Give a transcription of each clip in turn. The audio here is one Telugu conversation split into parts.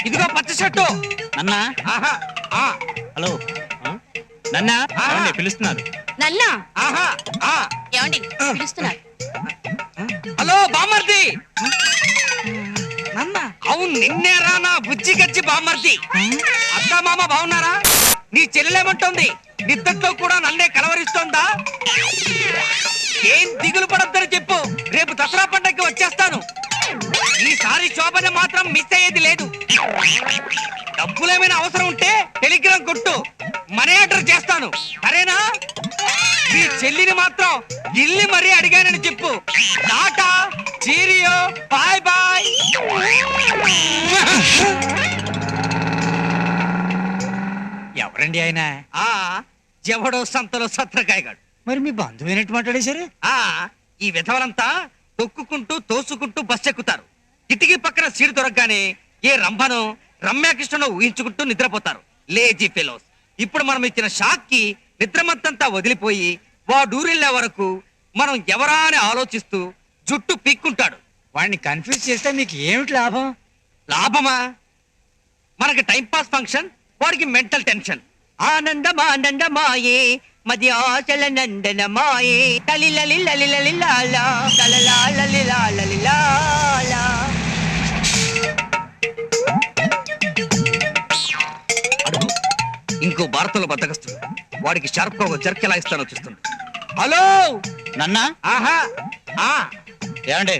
ఇదిగో పచ్చ షర్టు నన్నా. హలో నన్నా, పిలుస్తున్నారు. నన్నా ఆహా ఏమండి పిలుస్తున్నారు? హలో బామర్ది. అవును నిన్నేరా నా బుజ్జి గజ్జి బామర్ది. అత్త మామ బాగున్నారా? నీ చెల్లెలేమంటోంది? నిద్దట్లో కూడా నన్నే కలవరిస్తోందా? ఏం దిగులు పడొద్దని చెప్పు, రేపు దసరా పండగకి వచ్చేస్తాను. ఈసారి శోభన మాత్రం మిస్ అయ్యేది లేదు. డబ్బులేమైనా అవసరం ఉంటే టెలిగ్రామ్ కొట్టు, మనీ ఆర్డర్ చేస్తాను, సరేనా? మీ చెల్లిని మాత్రం గిల్లి మరీ అడిగానని చెప్పు. Tata, cheerio, bye bye. ఎవరండి ఆయన? ఎవడో సంతలో సత్రకాయగాడు. మరి మీ బంధువైనట్టు మాట్లాడేశారు. ఈ విధవలంతా తొక్కుకుంటూ తోసుకుంటూ బస్ ఎక్కుతారు. కిటికీ పక్కన సీటు దొరకగానే ఏ రంభను రమ్యాకృష్ణను ఊహించుకుంటూ నిద్రపోతారు. Lazy fellows. ఇప్పుడు మనం ఇచ్చిన షాక్ కి నిద్రమత్తంతా వదిలిపోయి వాడూరెళ్లే వరకు మనం ఎవరా అని ఆలోచిస్తూ జుట్టు పీక్కుంటాడు. వాడిని కన్ఫ్యూజ్ చేస్తే మీకు ఏమిటి లాభం? లాభమా? మనకి టైం పాస్ ఫంక్షన్, వాడికి మెంటల్ టెన్షన్. ఆనందమానందమాయే మది ఆశల నందనమాయే తలిలలిలలిలలిలాలా తలలాలలిలాలలిలాలా. అడుగు ఇంకో భారతంలో బద్దకస్తుడు. వాడికి షార్ప్ గా ఒక జర్క్ ఎలా ఇస్తానో చూస్తుంది. హలో నన్నా. ఆహా ఏమండి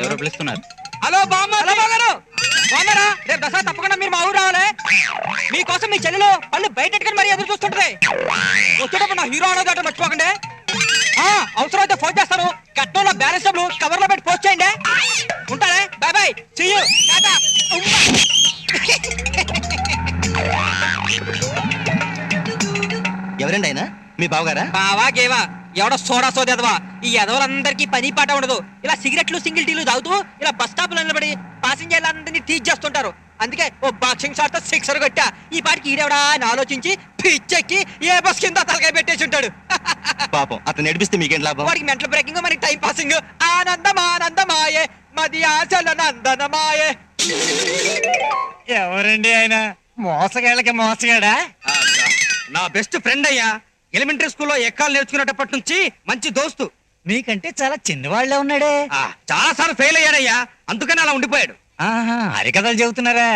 ఎవరో పిలుస్తున్నారు. హలో బామ్మగారు. బామ్మరా, రేపు దసరా తప్పకుండా మీరు మా ఊరు రావాలి. మీకోసం మీ చెల్లెలు పళ్ళు బయటెట్టుకుని మరీ ఎదురు చూస్తుంటది. వచ్చేటప్పుడు నా హీరో అనేది అంటే మర్చిపోకండి. అవసరమైతే ఫోన్ చేస్తాను. కట్నంలో బ్యాలెన్స్ డబ్బులు కవర్ లో పెట్టి పోస్ట్ చేయండి. ఉంటానే, bye bye, see you, tata. ఎవరండి ఆయన? మీ బావగారా? బావా గేవా ఎవడో సోడా సోదేదవా. ఈ ఎదవలందరికీ పని పాట ఉండదు. ఇలా సిగరెట్లు సింగిల్ టీలు తాగుతూ ఇలా బస్ స్టాప్ లో నిలబడి పాసింజర్లందరినీ టీచ్ చేస్తుంటారు. అందుకే ఓ బాక్సింగ్ షాట్ తో సిక్సర్ కొట్టా. ఈ పాటికి ఈడెవడా అని ఆలోచించి పిచ్చెక్కి ఏ బస్ కింద తలకాయ పెట్టేసి ఉంటాడు. పాపం అతను నడిపిస్తే మీకేం లాభం? వాడికి మెంటల్ బ్రేకింగ్, మనకి టైం పాసింగ్. ఆనందమానందమాయే మది ఆశల నందనమాయే. ఎవరండి ఆయన? మోసగాళ్ళకి మోసగాడా? నా బెస్ట్ ఫ్రెండ్ అయ్యా. ఎలిమెంటరీ స్కూల్లో ఎక్కాలు నేర్చుకునేటప్పటి నుంచి మంచి దోస్తు. మీకంటే చాలా చిన్నవాళ్లే ఉన్నాడే. చాలా సార్లు ఫెయిల్ అయ్యాడయ్యా, అందుకని అలా ఉండిపోయాడు. హరికథలు చెబుతున్నారా?